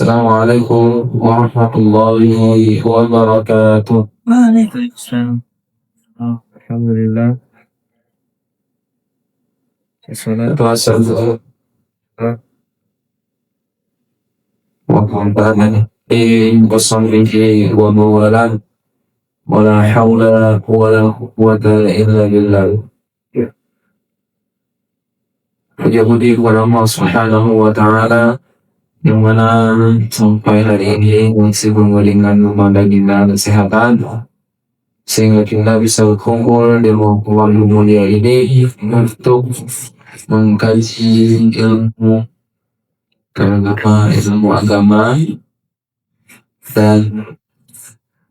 Assalamualaikum warahmatullahi wabarakatuh. Waalaikumsalam. Alhamdulillah. Salat Wassalamu warahmatullahi wabarakatuh. Wala hawla wala quwwata illa billah. Puji kepada Allah Subhanahu wa Ta'ala yang mana sampai hari ini masih memberikan kepada kita kesehatan sehingga kita bisa berkumpul di ruang mulia ini untuk mengkaji ilmu agama, dan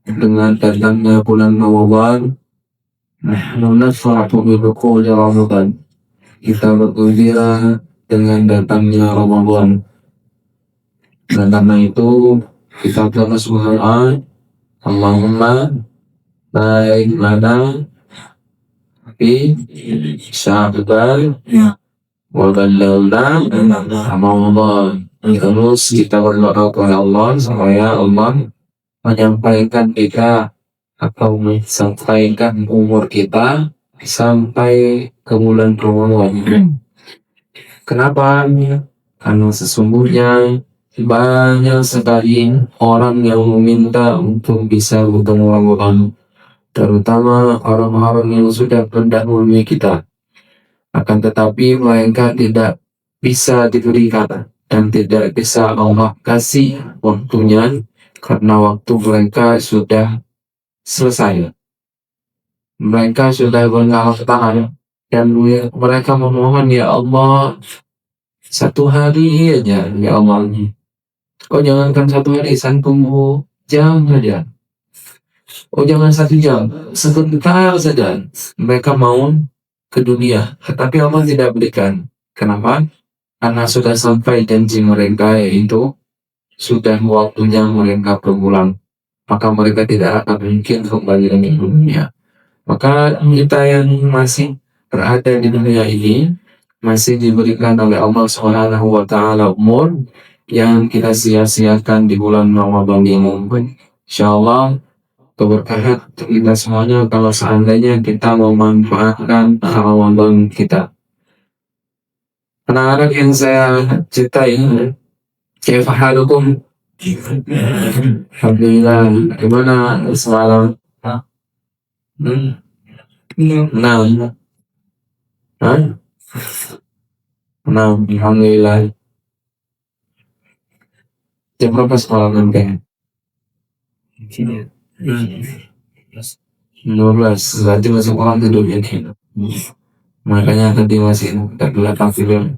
dengan datangnya bulan Ramadan, Ramadan, kita bergembira dengan datangnya Ramadan. Dan karena itu kita terus berdoa, Allahumma baik lana fi Sya'ban wa ballighna Ramadan. Terus kita berdoa kepada Allah supaya Allah menyampaikan kita atau menyampaikan umur kita sampai ke bulan Ramadan. Kenapa? Karena sesungguhnya banyak sekali orang yang meminta untuk bisa bertemu Ramadan, terutama orang-orang yang sudah mendahului kita. Akan tetapi mereka tidak bisa diberikan dan tidak bisa Allah kasih waktunya karena waktu mereka sudah selesai. Mereka sudah berangkat tangan dan mereka memohon, ya Allah, satu hari aja ya Allah. Oh jangankan satu hari, tunggu jam saja. Oh jangan 1 jam, sebentar saja. Mereka mau ke dunia, tetapi Allah tidak berikan. Kenapa? Karena sudah sampai janji mereka, yaitu sudah waktunya mereka berpulang. Maka mereka tidak akan mungkin kembali lagi ke dunia. Maka kita yang masih berada di dunia ini masih diberikan oleh Allah Subhanahu wa Ta'ala umur yang kita sia-siakan di bulan Ramadan ini. Insyaallah keberkahan untuk kita semuanya kalau seandainya kita memanfaatkan Ramadan kita. Anak-anak yang saya cintai, kaifa halukum? Alhamdulillah. Gimana semalam? Nah, alhamdulillah. Jam berapa semalam kan? 12, berarti masuk orang tidur ini. Makanya tadi masih tak belakang tidur.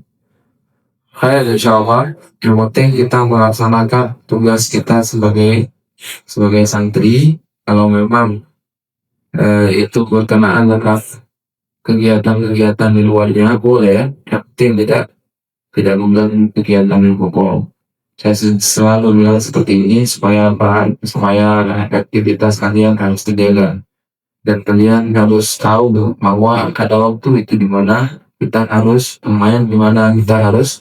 Hai, insyaallah, yang penting kita melaksanakan tugas kita sebagai santri. Kalau memang itu berkenaan dengan kegiatan-kegiatan di luarnya boleh, yang penting tidak mengganggu kegiatan yang pokok. Saya selalu bilang seperti ini supaya aktivitas kalian harus dijaga dan kalian harus tahu bahwa ada waktu itu di mana kita harus bermain, di mana kita harus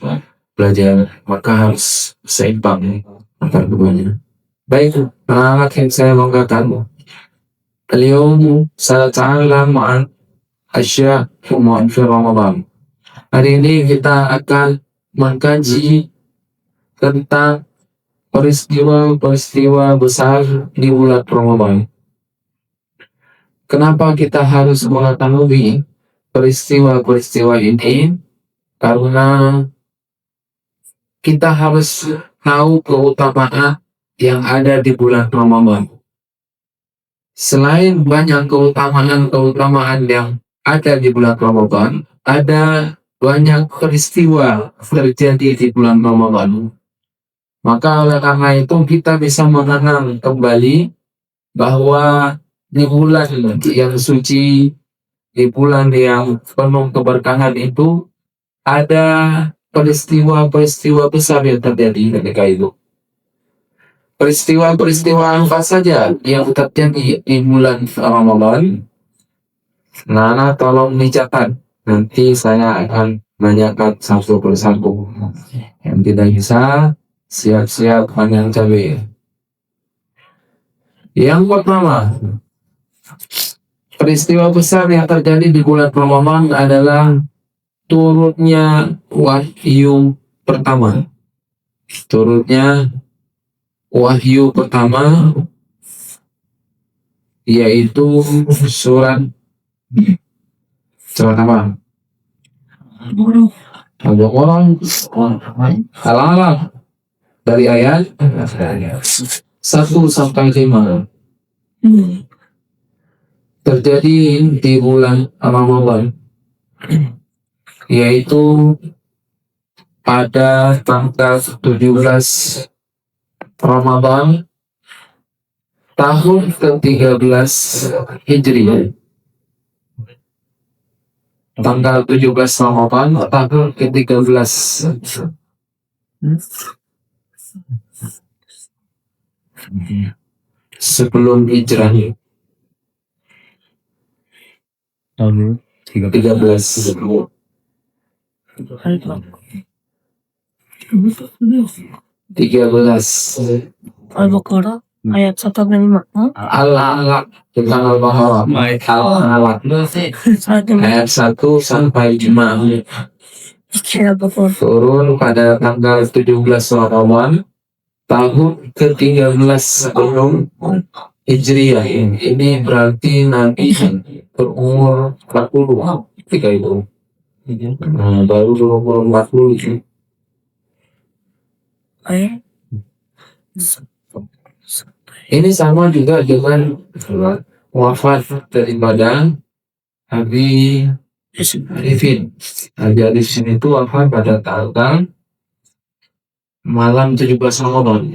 belajar, maka harus seimbang antara keduanya. Baik, anak yang saya banggakan, اليوم سنتعلم عن أشياء في Ramadan. Hari ini kita akan mengkaji tentang peristiwa-peristiwa besar di bulan Ramadan. Kenapa kita harus mengetahui peristiwa-peristiwa ini? Karena kita harus tahu keutamaan yang ada di bulan Ramadan. Selain banyak keutamaan yang ada di bulan Ramadan, ada banyak peristiwa terjadi di bulan Ramadan. Maka oleh karena itu kita bisa mengenal kembali bahwa di bulan yang suci, di bulan yang penuh keberkahan itu ada peristiwa-peristiwa besar yang terjadi ketika itu. Peristiwa-peristiwa apa saja yang terjadi di bulan Ramadan? Nana tolong dicatat. Nanti saya akan menanyakan satu persatu. Yang tidak bisa, siap-siap panen cabai. Yang pertama, peristiwa besar yang terjadi di bulan Ramadan adalah turunnya wahyu pertama. Turunnya wahyu pertama yaitu surat apa? Al-Baqarah. Al-Alaq dari ayat 1 sampai 5. Terjadi di bulan Ramadan, yaitu pada tanggal 17 Ramadan tahun ke-13 Hijriah. Tanggal 17 Ramadan tahun ke-13 sebelum hijrah. Tahun 13. Al-Baqarah ayat 105. Al-Alaq tentang Al-Baqarah. Al-Alaq ayat 1 sampai 5. Al-Baqarah. Turun pada tanggal 17 Ramadan tahun ke-13 sebelum Hijriah. Ini berarti Nabi berumur 40 ketika itu. Baru berumur 40 itu. Ayat Ini sama juga dengan wafat daripada Abi Arifin. Abi Arifin itu wafat pada tanggal malam 17 Ramadan.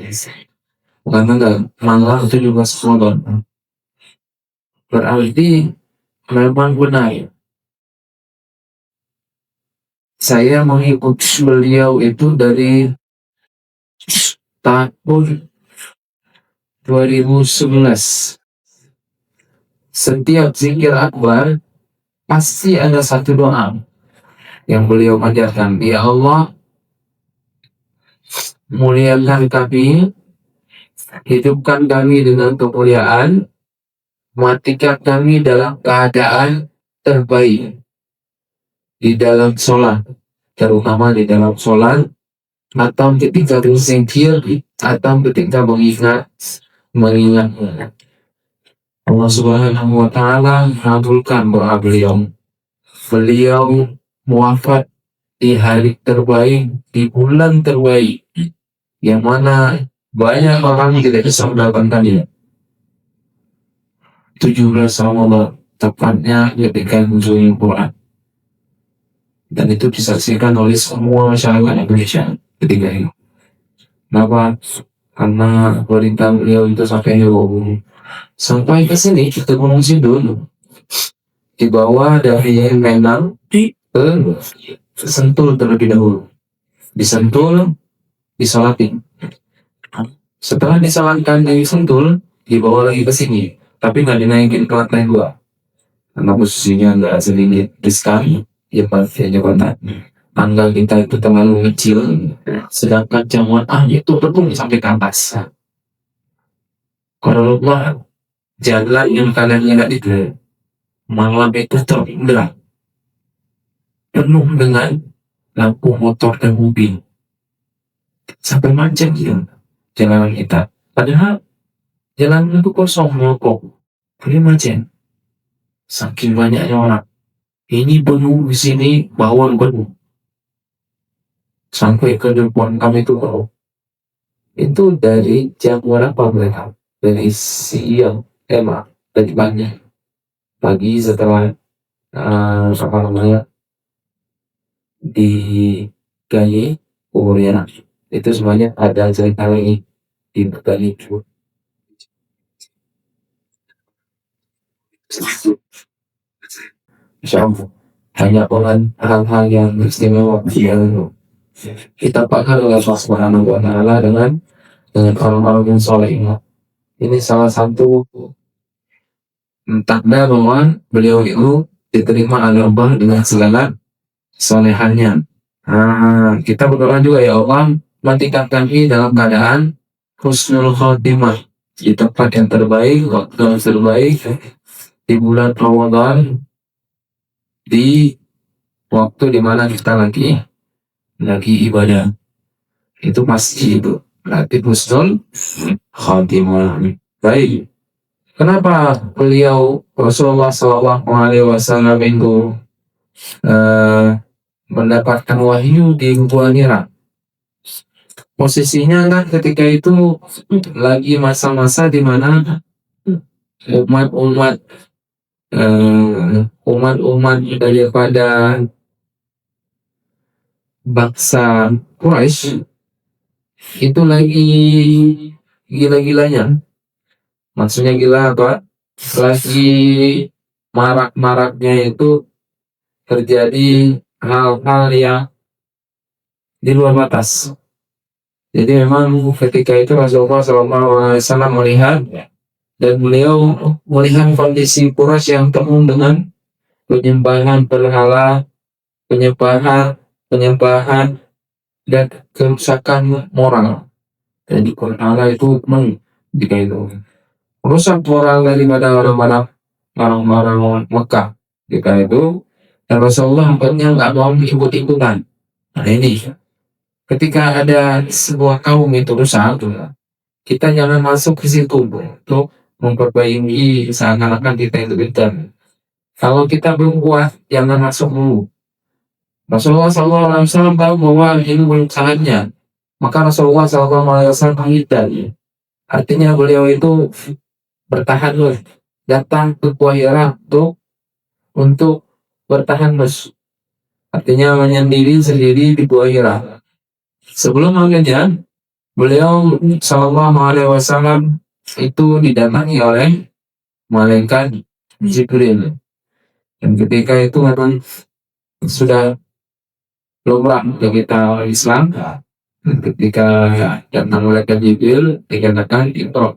Bukan tanggal, malam 17 Ramadan. Berarti memang benar. Saya mengikuti beliau itu dari tahun 2011. Setiap zikir akbar pasti ada satu doa yang beliau ajarkan. Ya Allah, muliakan kami, hidupkan kami dengan kemuliaan, matikan kami dalam keadaan terbaik di dalam sholat, terutama di dalam sholat, atau ketika berzikir, atau ketika mengingat Allah Subhanahu wa Ta'ala mengabulkan doa beliau. Beliau wafat di hari terbaik, di bulan terbaik, yang mana banyak orang tidak bisa mendapatkannya. 17 Ramadan, tepatnya ketika nuzulul Quran. Dan itu disaksikan oleh semua masyarakat Indonesia ketika itu. Kenapa? Karena perintah beliau itu sampai ke sini, kita Gunung Sindur, dibawa dari Menang ke Sentul terlebih dahulu. Di Sentul disolatin. Setelah disalatkan dari Sentul, dibawa lagi ke sini, tapi nggak dinaikin ke lantai 2 karena posisinya nggak sedikit riskan. Ya pasti Jakarta. Tanggal kita itu terlalu kecil, sedangkan jamaah itu betul sampai ke atas. Kalau Allah, jalan yang kalian lihat itu malam itu terang, penuh dengan lampu motor dan mobil, sampai macet gitu jalanan kita. Padahal jalan itu kosong, mogok, tapi macet. Saking banyaknya orang, ini penuh di sini, bawang penuh. Sampai ke depan kami itu penuh. Itu dari jam berapa mereka? Dari siang, dari pagi setelah di gali kuburnya, itu semuanya ada cerita lagi di gali kubur. Insya Allah hanya hal-hal yang istimewa yang kita pakar oleh Allah Subhanahu wa Ta'ala dengan orang-orang yang soleh. Ini salah satu tanda bahwa beliau itu diterima oleh Allah dengan segala solehannya. Kita berdoa juga, ya Allah, matikan kami dalam keadaan husnul khotimah, di tempat yang terbaik, waktu yang terbaik, di bulan Ramadan, di waktu dimana kita lagi ibadah. Itu pasti itu berarti husnul khotimah. Baik, kenapa beliau Rasulullah SAW itu mendapatkan wahyu di Gua Hira? Posisinya kan ketika itu lagi masa-masa di mana umat-umat umat-umat daripada bangsa Quraisy itu lagi gila-gilanya. Maksudnya gila apa? Lagi marak-maraknya itu terjadi hal-hal yang di luar batas. Jadi memang ketika itu Rasulullah SAW melihat, dan beliau melihat kondisi Quraisy yang penuh dengan penyembahan berhala, penyembahan dan kerusakan moral. Jadi berhala itu jika itu merusak moral daripada orang-orang Mekah. Jika itu, dan Rasulullah akhirnya nggak mau ikut-ikutan. Nah ini, ketika ada sebuah kaum itu rusak, kita jangan masuk ke situ untuk memperbaiki seakan-akan kita itu pintar. Kalau kita belum kuat, jangan masuk dulu. Rasulullah SAW tahu bahwa ini belum saatnya. Maka Rasulullah SAW menghindar. Artinya beliau itu bertahan loh, datang ke Gua Hira untuk bertahan bos. Artinya menyendiri sendiri di Gua Hira. Sebelum akhirnya beliau SAW itu didatangi oleh malaikat Jibril. Dan ketika itu memang sudah lumrah bagi kita Islam, ketika datang malaikat Jibril dikatakan Iqra.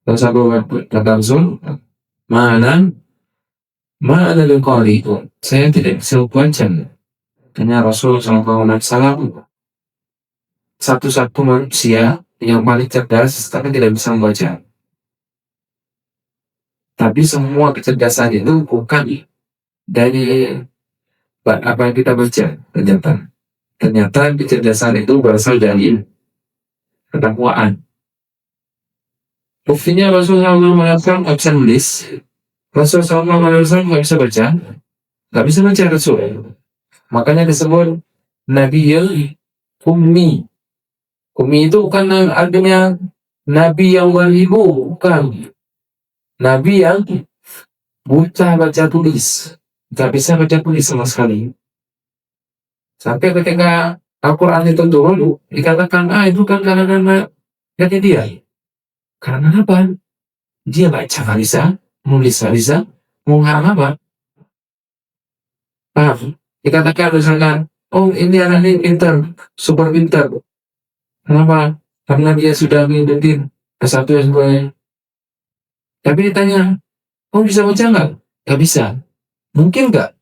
Terus aku kata Rasul, mana liqari itu, saya tidak bisa baca. Hanya Rasul SAW satu-satu manusia yang paling cerdas tapi tidak bisa membaca. Tapi semua kecerdasan itu bukan dari apa yang kita baca. Ternyata kecerdasan itu berasal dari ketakwaan. Buktinya Rasulullah mengatakan nggak bisa nulis, Rasulullah mengatakan nggak bisa baca, Rasul. Makanya disebut Nabi yang Ummi. Ummi itu bukan artinya Nabi yang walibu, bukan. Nabi yang buta baca tulis, nggak bisa baca tulis sama sekali. Sampai ketika Al-Quran itu turun, dikatakan itu kan karena dia. Karena apa? Dia baca nggak bisa, nulis nggak bisa, mau ngarang apa? Paham? Dikatakan misalkan, ini anak ini pintar, super pintar. Kenapa? Karena dia sudah mengikuti S1 S2. Tapi ditanya, bisa baca nggak? Nggak bisa. Mungkin nggak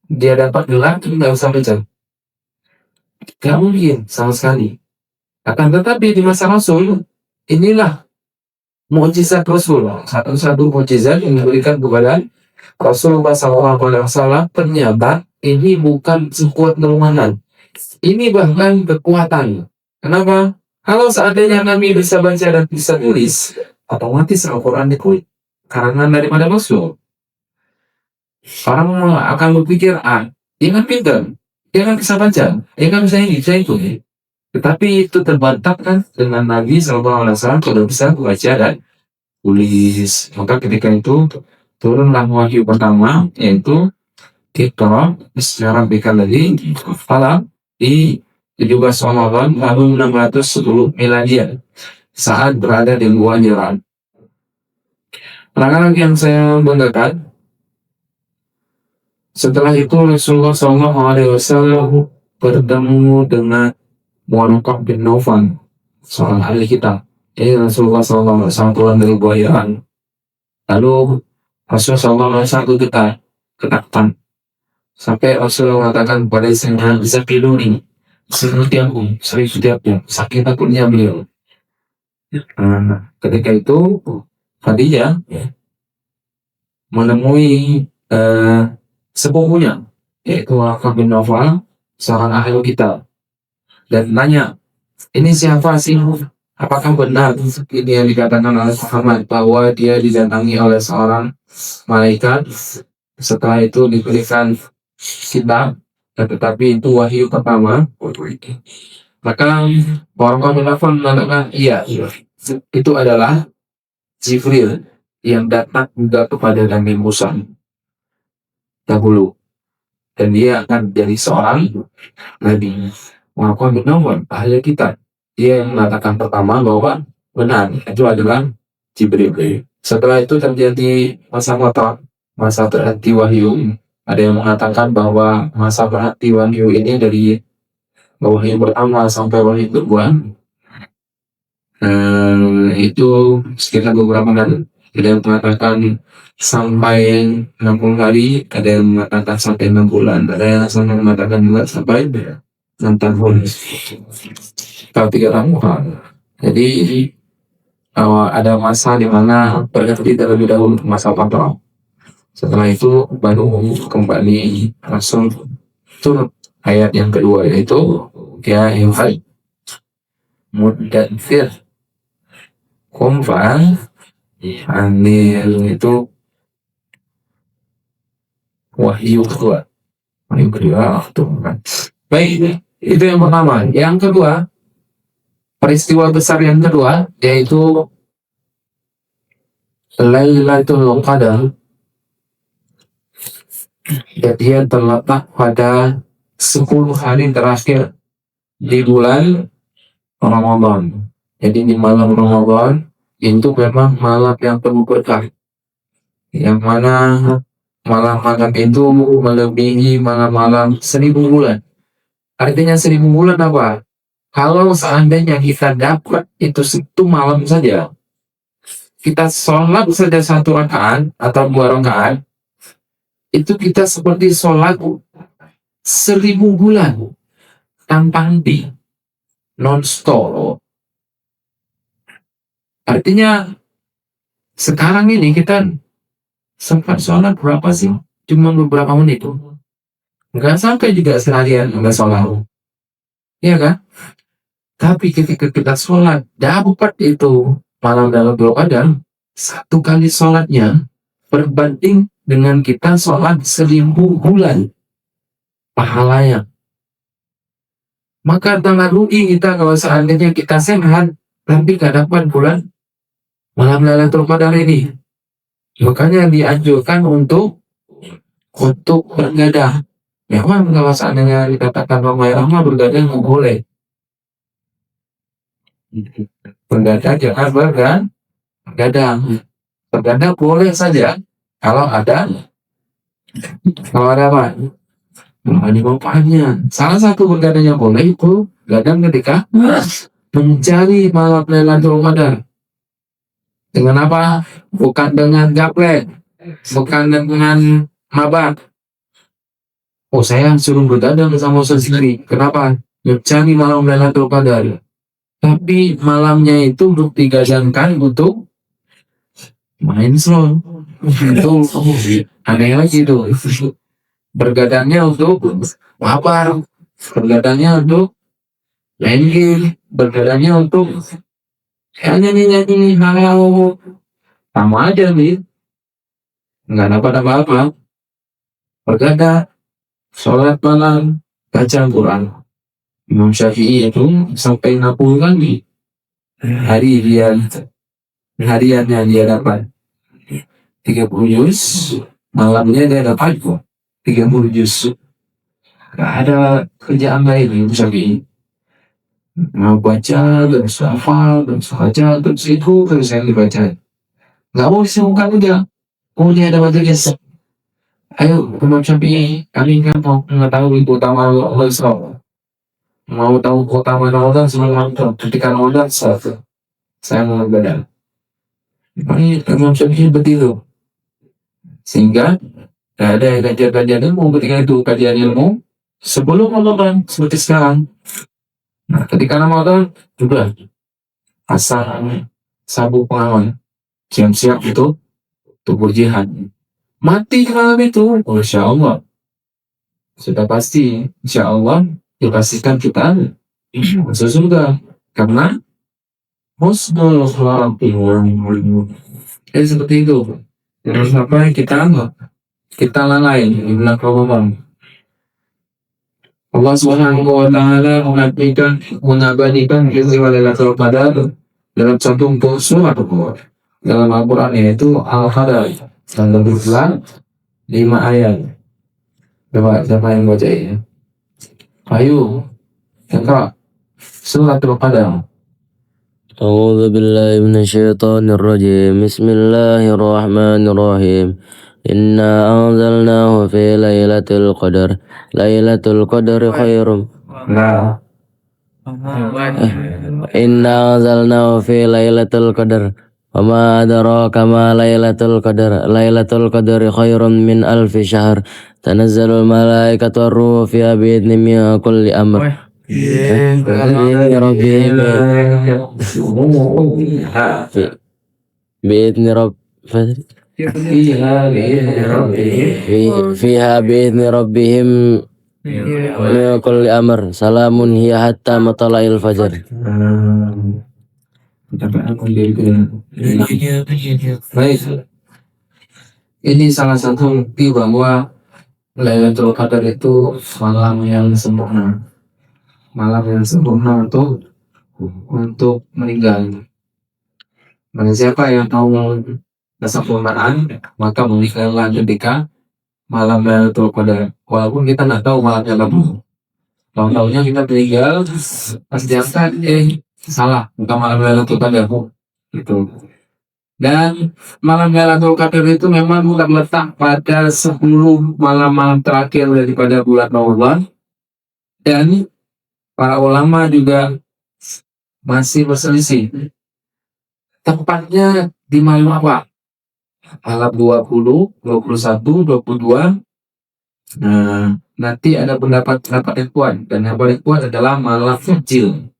dia dapat gelar nggak usah baca? Nggak mungkin sama sekali. Akan tetapi di masa Rasul, inilah mukjizat Rasul, satu-satu mukjizat yang diberikan kepada Rasulullah SAW. Ternyata ini bukan sekuat kelemahan, ini bahkan kekuatan. Kenapa? Kalau seandainya kami bisa baca dan bisa tulis, otomatis Al-Quran itu karangan daripada Rasul. Orang akan berpikir, dia kan pintar, dia kan bisa baca, dia kan bisa ini, bisa itu. Tetapi itu terbantahkan dengan Nabi SAW kalau bisa baca dan tulis. Maka ketika itu turunlah wahyu pertama, yaitu Iqra secara lagi falam di 17 Ramadan tahun 610 Miladiah, saat berada di Gua Hira. Anak-anak yang saya banggakan, setelah itu Rasulullah SAW bertemu dengan Waraqah bin Naufal, seorang ahli kitab. Rasulullah SAW turun dari Gua Hira. Lalu Rasulullah SAW ketakutan sampai Rasulullah mengatakan kepada istrinya, bisa pilih seperti aku, saking takutnya beliau. Ketika itu Khadijah menemui sepupunya, yaitu Warqah bin Nawfal, seorang ahli kitab, dan nanya, ini siapa sih? Apakah benar ini yang dikatakan oleh Muhammad bahwa dia didatangi oleh seorang malaikat, setelah itu diberikan kitab, tetapi itu wahyu pertama? Maka Warqah bin Nawfal mengatakan, iya, itu adalah Jibril yang datang juga kepada Nabi Musa dahulu, dan dia akan jadi seorang nabi. Warqah bin Nawfal, ahli kitab, dia yang mengatakan pertama bahwa benar itu adalah Jibril. Setelah itu terjadi masa berhenti wahyu. Ada yang mengatakan bahwa masa berhenti wahyu ini dari wahyu pertama sampai wahyu kedua itu sekitar beberapa hari. Ada yang mengatakan sampai 60 hari, ada yang mengatakan sampai 6 bulan, ada yang mengatakan juga sampai 6 tahun. Kalau 3 tahun. Jadi ada masa di mana berhenti terlebih dahulu, masa kontrol. Setelah itu baru kembali langsung turun ayat yang kedua, yaitu ya ayuhal mudaththir qum fa'anzir, itu wahyu kedua. Baik, itu yang pertama. Yang kedua, peristiwa besar yang kedua, yaitu Lailatul Qadar. Dia terletak pada 10 hari terakhir di bulan Ramadan. Jadi di malam Ramadan itu memang malam yang penuh berkah, yang mana malam-malam itu melebihi malam-malam 1000 bulan. Artinya 1000 bulan apa? Kalau seandainya kita dapat itu satu malam saja, kita sholat saja 1 rakaat atau 2 rakaat, itu kita seperti sholat 1000 bulan tanpa henti, non-stop. Artinya sekarang ini kita sempat sholat berapa sih? Cuma beberapa menit. Nggak sampai juga seharian nggak sholat. Iya kan? Tapi ketika kita sholat dapat itu malam Lailatul Qadar, 1 kali sholatnya berbanding dengan kita sholat 1000 bulan pahalanya. Maka sangat rugi kita kalau seandainya kita sehat tapi gak dapat bulan malam Lailatul Qadar ini. Makanya dianjurkan untuk bergadang. Memang kalau seandainya dikatakan Ramai Rahmah bergadang nggak boleh. Bergadang jangan bergadang. Bergadang boleh saja kalau ada apa? Ada manfaatnya. Salah satu bergadangnya boleh itu gadang ketika mencari malam Lailatul Qadar. Dengan apa? Bukan dengan gaplek, bukan dengan mabak. Oh, saya suruh bergadang sama Ustaz sendiri. Kenapa? Mencari malam Lailatul Qadar. Tapi malamnya itu untuk digadangkan untuk main slot. Itu aneh lagi itu. Bergadangnya untuk apa? Bergadangnya untuk main game. Bergadangnya untuk nyanyi hal sama aja nih, nggak dapat apa-apa. Bergadang, sholat malam, baca Quran. Imam Syafi'i itu sampai 60 kali hariannya dia dapat 30 juz, malamnya dia dapat 30 juz. Gak ada kerjaan lain Imam Syafi'i. Mau baca terus hafal terus baca terus itu terus yang dibaca, nggak mau disibukkan udah. Oh, ini ada baca biasa. Ayo Imam Syafi'i, kami kan mau mengetahui utama Allah, mau tahu utama Ramadan sebelum Ramadan. Ketika Ramadan saya mau bergadang. Ini Imam Syafi'i begitu, sehingga ada kajian ilmu. Ketika itu kajian ilmu sebelum Ramadan seperti sekarang. Nah, ketika Ramadan juga asal sabuk pengaman, siap-siap itu untuk berjihad. Mati di malam itu, oh, insya Allah sudah pasti, insya Allah dipastikan kita masuk surga karena husnul khatimah. Jadi seperti itu. Jangan sampai kita lalai di bulan Ramadan. Allah Subhanahu wa taala mengabadikan peristiwa Lailatul Qadar dalam satu surat dalam Al-Qur'an, yaitu Al-Qadar dan berbulan 5 ayat. Coba siapa yang baca ya? Ayo, Kak. Surat Al-Qadar. أعوذ بالله من الشيطان الرجيم بسم الله الرحمن الرحيم إنا أنزلناه في ليلة القدر ليلة القدر خير Nah, إنا أنزلناه في ليلة القدر وما أدراك ما ليلة القدر ليلة القدر خير من ألف شهر تنزل الملائكة والروح فيها بإذن من كل أمر بإذن ربهم بإذن رب فيها بإذن ربهم من كل أمر سلام هي حتى مطلع الفجر. Baik. Ini salah satu bukti bahwa Lailatul Qadar itu malam yang sempurna. Malam yang sempurna untuk meninggal. Barang siapa yang tahu kesempurnaan, maka meninggallah ketika malam Lailatul Qadar. Walaupun kita nggak tahu malamnya kapan. Kalau tahunya kita meninggal pas diangkat, salah, bukan malam Lailatul Qadar gitu. Dan malam Lailatul Qadar itu memang terletak pada 10 malam-malam terakhir daripada bulan Ramadan. Dan para ulama juga masih berselisih tempatnya di malam apa? Malam 20, 21, 22. Nah, nanti ada pendapat yang kuat, dan yang paling kuat adalah malam ganjil.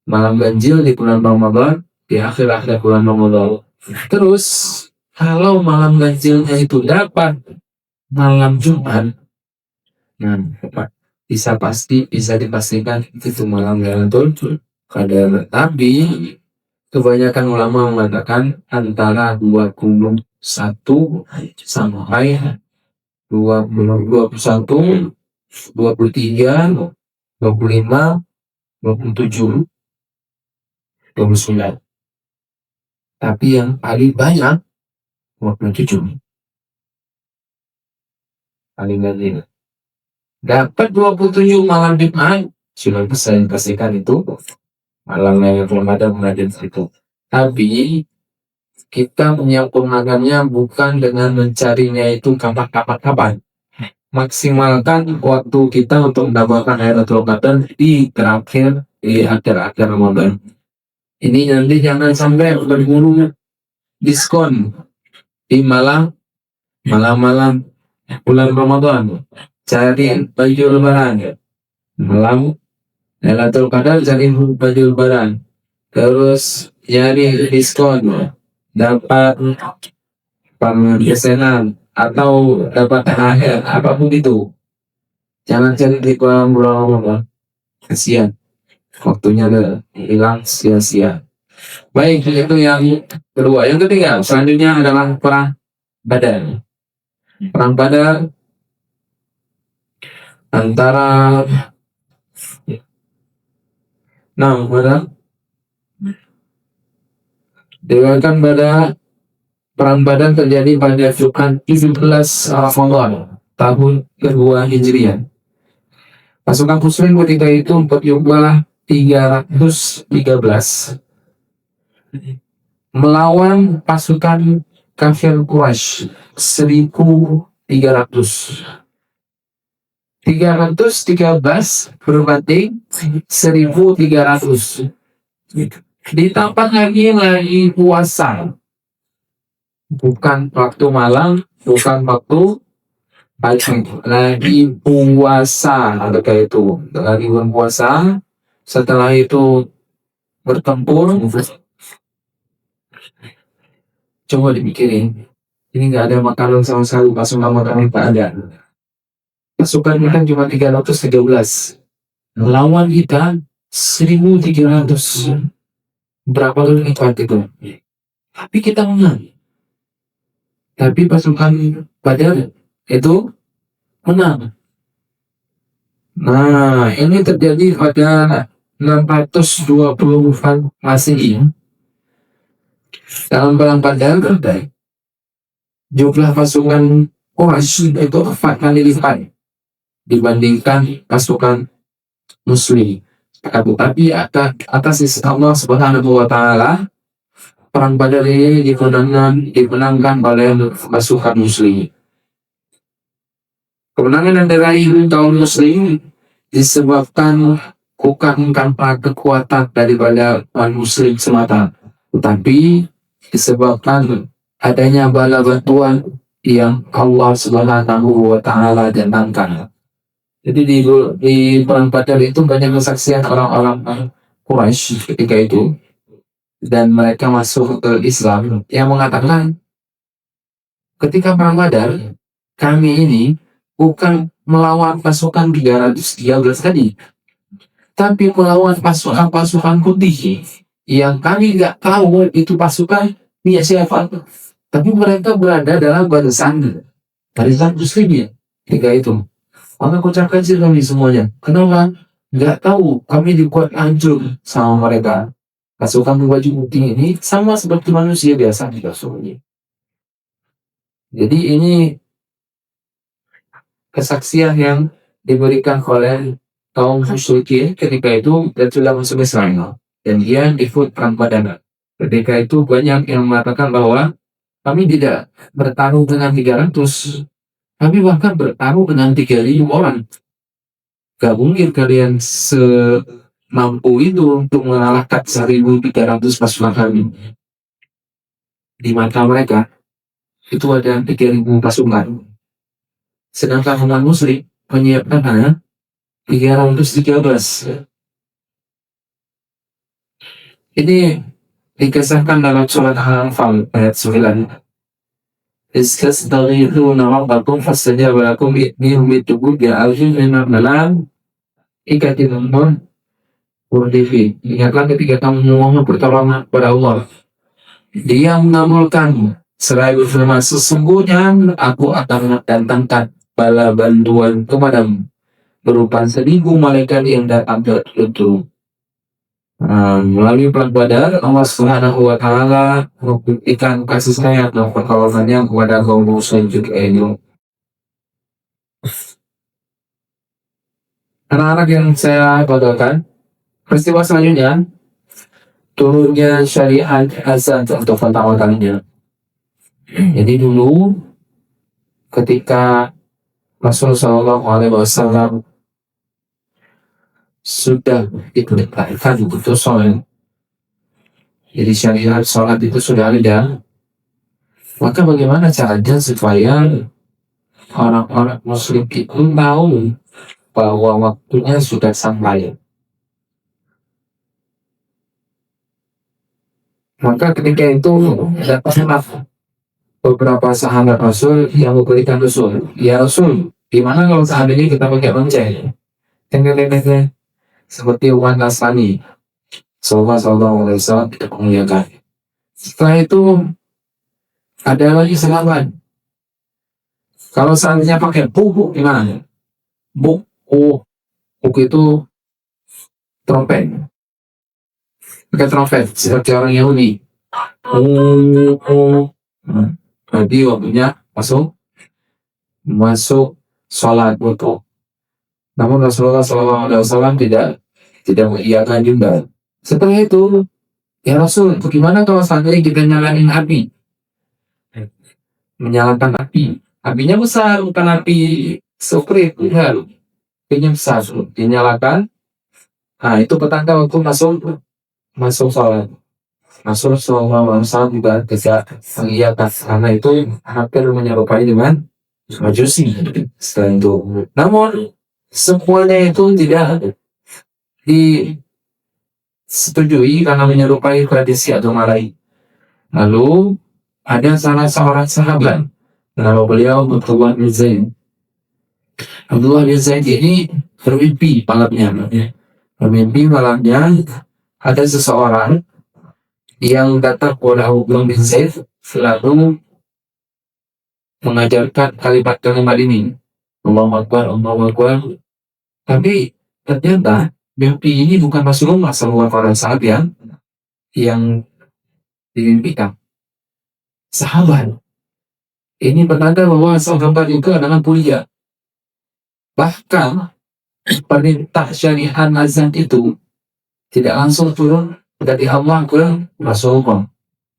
Malam ganjil di bulan Ramadan, di akhir-akhir bulan Ramadan. Terus, kalau malam ganjilnya itu dapat malam Jumat, nah, bisa dipastikan itu malam Lailatul Qadar. Tapi kebanyakan ulama mengatakan antara 21 sampai 21, 23, 25, 27, 29. Tapi yang paling banyak 27. Paling banyak. Dapat 27 malam Jumat, sudah bisa dipastikan itu malam Lailatul Qadar itu. Tapi kita menyempurnakannya bukan dengan mencarinya itu kapan. Maksimalkan waktu kita untuk mendapatkan Lailatul Qadar di akhir Ramadan. Ini nanti jangan sampai berburu diskon di malam-malam bulan Ramadan. Cari baju lebaran malam Lailatul Qadar, cari baju lebaran, terus nyari diskon, dapat pemesanan atau dapat THR apapun itu. Jangan cari di bulan Ramadan, kasihan waktunya hilang sia-sia. Baik, itu yang kedua. Yang ketiga selanjutnya adalah perang Badar. Perang Badar antara diriwayatkan pada perang Badar terjadi pada Jumat 17 Ramadan tahun kedua Hijriah. Pasukan Muslim ketika itu berjumlah 313 melawan pasukan kafir Quraisy 1.300. 313 berbanding 1.300. Ditambah lagi puasa, bukan waktu malam, bukan waktu lagi puasa, ketika itu lagi berpuasa, setelah itu bertempur. Coba dipikirin, ini nggak ada makanan sama sekali, pasukan makanan tak ada. Pasukannya kan cuma 313, lawan kita 1.300, berapa kali lipat itu. Tapi kita menang. Tapi pasukan Badar itu menang. Nah, ini terjadi pada 620 Masehi. Dalam perang Badar, jumlah pasukan Quraisy itu 4 kali lipat dibandingkan pasukan Muslim. Tapi atas izin Allah Subhanahu wa Ta'ala, perang Badar ini dimenangkan oleh pasukan Muslim. Kemenangan yang diraih kaum Muslim disebabkan bukan tanpa kekuatan daripada Muslim semata, tetapi disebabkan adanya bala bantuan yang Allah Subhanahu wa Ta'ala datangkan. Jadi di perang Badar itu banyak kesaksian orang-orang Quraisy ketika itu, dan mereka masuk ke Islam yang mengatakan ketika perang Badar kami ini bukan melawan pasukan 313 tadi, tapi melawan pasukan putih yang kami nggak tahu itu pasukan siapa, tapi mereka berada dalam barisan Muslim ketika itu. Maka ucapkan sih kami semuanya, kenapa? Nggak tahu, kami dibuat hancur sama mereka. Pasukan baju putih ini sama seperti manusia biasa di pasukannya. Jadi ini kesaksian yang diberikan oleh kaum musyrikin ketika itu, dan sudah masuk Islam, dan dia ikut perang Badar. Ketika itu banyak yang mengatakan bahwa kami tidak bertarung dengan 300, kami bahkan bertarung dengan 3.000 orang. Gak mungkin kalian semampu itu untuk mengalahkan 1.300 pasukan kami. Di mata mereka itu ada 3.000 pasukan, sedangkan umat Muslim menyiapkan hanya 313. Ini dikisahkan dalam surat Al-Anfal ayat 9. Istaghfiruna rabbakum fastajaba lakum yumitukum bi alfin minal malaikati murdifin. Ingatlah ketika kamu memohon pertolongan kepada Allah, Dia mengabulkan seraya berfirman, sesungguhnya aku akan mendatangkan bala bantuan kepadamu berupa 1.000 malaikat yang datang tertutup. Melalui perang Badar, Allah Subhanahu wa Ta'ala membuktikan kasih sayang dan pertolongannya kepada kaum muslim juga ini. Anak-anak yang saya banggakan, peristiwa selanjutnya turunnya syariat azan untuk pertama kalinya. Jadi dulu ketika Rasulullah SAW sudah diperintahkan untuk sholat, jadi syariat sholat itu sudah ada, maka bagaimana caranya supaya orang-orang muslim itu tahu bahwa waktunya sudah sampai? Maka ketika itu datanglah beberapa sahabat Rasul yang memberikan usul, ya Rasul, gimana kalau seandainya kita pakai lonceng? Tengelelele seperti umat Nasrani. Sallallahu alaihi wasallam tidak mengiyakan. Setelah itu ada lagi sahabat, kalau seandainya pakai buk gimana? Buk itu trompet. Pakai trompet seperti orang Yahudi. Berarti waktunya masuk sholat wudu. Namun Rasulullah SAW tidak mengiyakan juga. Setelah itu, ya Rasul, bagaimana kalau seandainya kita nyalain api? Menyalakan api. Apinya besar, bukan api sekret, bukan. Apinya besar, dinyalakan. Nah, itu petanda waktu masuk sholat. Rasulullah SAW juga tidak mengiyakan, karena itu hampir menyerupai dengan Majusi setelah itu. Namun semuanya itu tidak disetujui karena menyerupai tradisi agama lain. Lalu ada salah seorang sahabat, nama beliau Abdullah bin Zaid. Abdullah bin Zaid ini bermimpi malamnya. Bermimpi malamnya ada seseorang yang datang kepada Abdullah bin Zaid lalu mengajarkan kalimat-kalimat ini. Allahu Akbar, Allahu Akbar. Tapi ternyata mimpi ini bukan Rasulullah SAW yang dimimpikan. Sahabat. Ini bertanda bahwa sahabat itu adalah mulia. Bahkan perintah syariat azan itu tidak langsung turun dari Allah ke Rasulullah,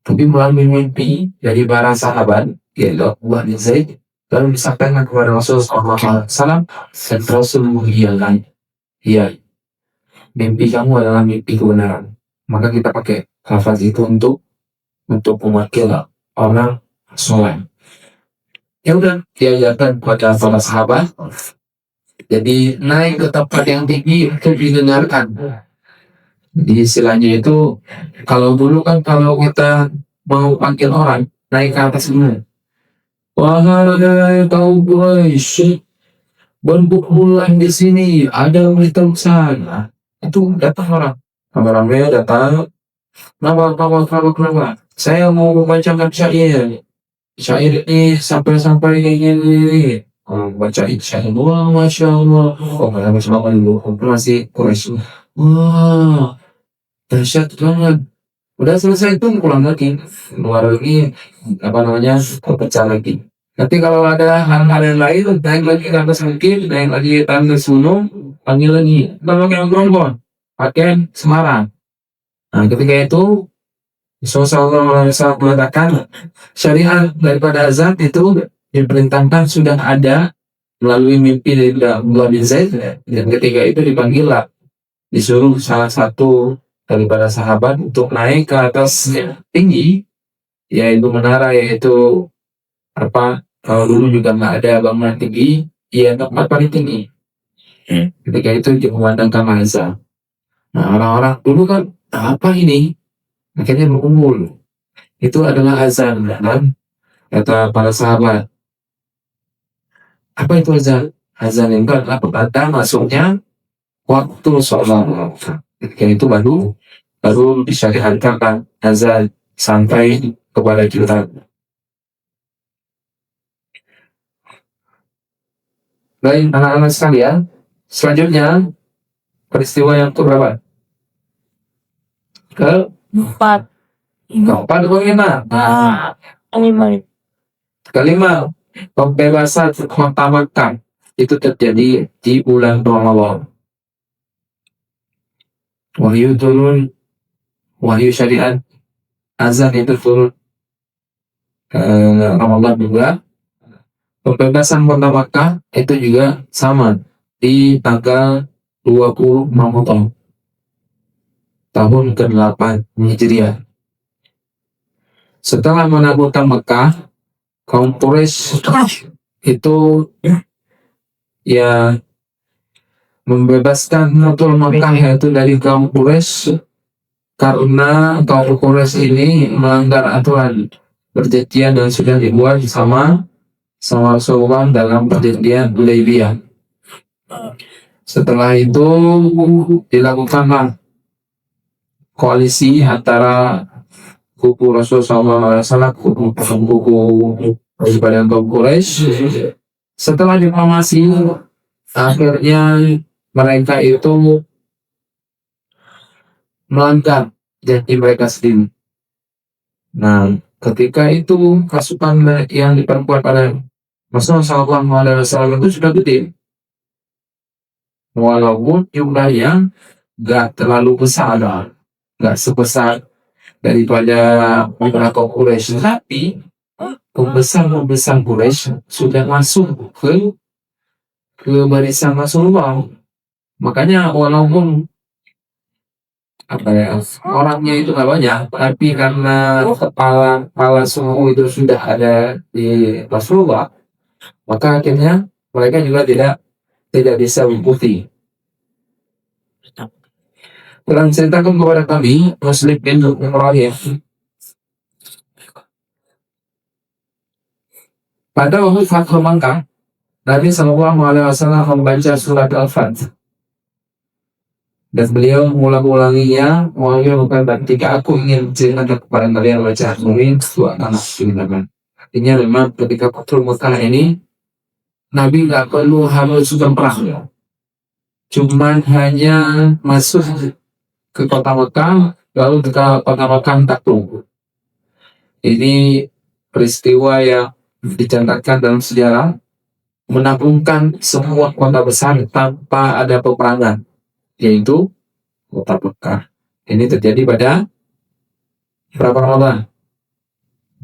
tapi melalui mimpi dari para sahabat, yaitu Abdullah bin Zaid, lalu disampaikan kepada Rasulullah SAW, dan Rasul mengiyakan, iya, mimpi kamu adalah mimpi kebenaran. Maka kita pakai lafaz itu untuk mewakili orang soleh. Ya udah, diajarkan kepada para sahabat. Jadi naik ke tempat yang tinggi untuk didengarkan. Jadi istilahnya itu, kalau dulu kan kalau kita mau panggil orang naik ke atas dulu. Wahai kaum Quraisy, berkumpulan di sini, ada berita besar. Itu datang orang. Ramai-ramai datang. Kenapa? Saya mau membacakan syair. Syair ini sampai kayak gini. Bacain syair. Wah, Masya Allah. Oh, Masya Allah dulu. Masih Quraisy. Wah, dahsyat banget. Udah selesai itu pulang lagi. Keluar lagi, pecah lagi. Nanti kalau ada hal-hal yang lain, naik lagi ke atas mungkin, naik lagi ke atas gunung, panggil lagi. Kalau pakai gerombol, pakai Semarang. Nah, ketika itu Rasulullah SAW mengatakan syariat daripada azan itu diperintahkan sudah ada melalui mimpi dari Abdullah bin Zaid, dan ketika itu dipanggillah, disuruh salah satu daripada sahabat untuk naik ke atas tinggi, yaitu menara, yaitu kalau dulu juga nggak ada bangunan tinggi, tempat paling tinggi. Ketika itu dikumandangkan azan. Nah, orang-orang dulu kan apa ini? Akhirnya berkumpul. Itu adalah azan, dan kata para sahabat, apa itu azan? Azan itu adalah pertanda masuknya waktu sholat. Ketika itu baru disyariatkan azan sampai kepada kita. Baik, anak-anak sekalian, selanjutnya peristiwa yang keberapa? Empat. Keempat atau kelima? Kelima, pembebasan kota Makkah itu terjadi di bulan Ramadan. Wahyu turun, wahyu syariat azan itu turun Ramadan juga. Pembebasan kota Makkah itu juga sama di tanggal 20 Ramadan tahun ke-8 Hijriah. Setelah menaklukkan Mekah, kaum Quraisy itu membebaskan Rasul Mekah yaitu dari kaum Quraisy, karena kaum Quraisy ini melanggar aturan perjanjian yang sudah dibuat sama Rasulullah dalam perjanjian Hudaybiyah. Setelah itu dilakukanlah koalisi antara kubu Rasulullah SAW, kubu daripada kaum Quraisy. Setelah diplomasi, akhirnya mereka itu melanggar janji mereka sendiri. Nah, ketika itu pasukan yang diperkuat oleh Rasulullah SAW itu sudah gede, walaupun jumlahnya gak terlalu besar, gak sebesar daripada beberapa Quraisy, tapi pembesar Quraisy sudah masuk ke barisan Rasulullah. Makanya walaupun orangnya itu gak banyak, tapi karena kepala suku itu sudah ada di Rasulullah, Maka akhirnya mereka juga tidak bisa mengikuti. Telah ceritakan kepada kami Muslim bin Ibrahim pada waktu Fathu Makkah, Nabi Shallallahu Alaihi Wasallam membaca surat Al-Fatih dan beliau mengulang-ulanginya. Ketika aku ingin ceritakan kepada kalian baca mungkin dua tanah ceritakan. Artinya memang ketika Fathu Makkah ini Nabi nggak perlu harus berperang, cuman hanya masuk ke kota Mekah, lalu ke kota Mekah takluk. Ini peristiwa yang dicatatkan dalam sejarah, menaklukkan semua kota besar tanpa ada peperangan, yaitu kota Mekah. Ini terjadi pada berapa Ramadan?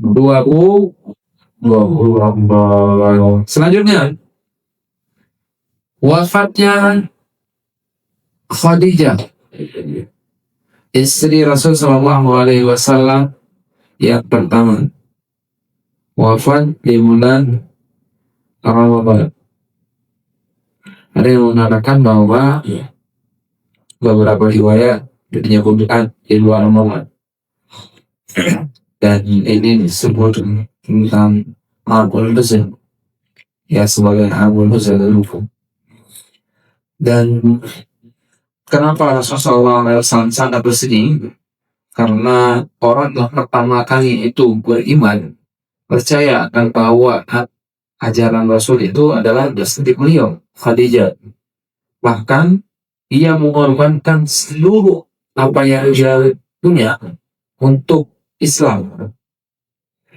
20 Ramadan. Selanjutnya, wafatnya Khadijah, istri Rasul Shallallahu Alaihi Wasallam yang pertama, wafat di bulan Ramadan. Ada yang mengatakan bahwa beberapa riwayat menyebutkan di luar Ramadan. Dan ini disebut tentang Abul Huzn, ya, sebagai Abul Huzn al-Hukum. Dan kenapa Rasulullah SAW sangat bersedih? Karena orang yang pertama kali itu beriman, percaya akan bahwa ajaran Rasul itu adalah istri beliau, Khadijah. Bahkan ia mengorbankan seluruh apa yang dia punya untuk Islam.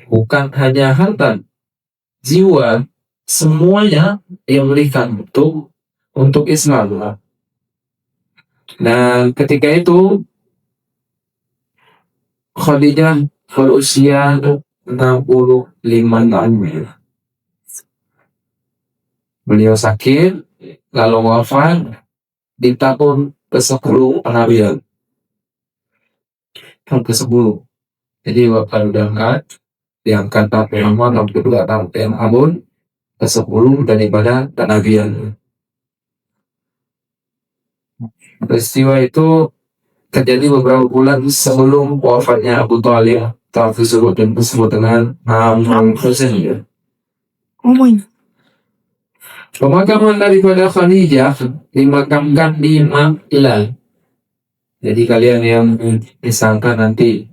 Bukan hanya harta, jiwa, semuanya ia berikan untuk Islam. Dan ketika itu Khadijah berusia 65 tahun. Beliau sakit, lalu wafat di tahun ke-10 Rabiul. Tahun ke-10. Jadi wafat udah diangkat tahun pertama, tahun kedua, tahun ke-10 dan ibadah dan Rabiul. Peristiwa itu terjadi beberapa bulan sebelum wafatnya Abu Thalib, atau disebut dengan Husain. Pemakaman daripada Khadijah dimakamkan di Makkah. Jadi kalian yang disangka nanti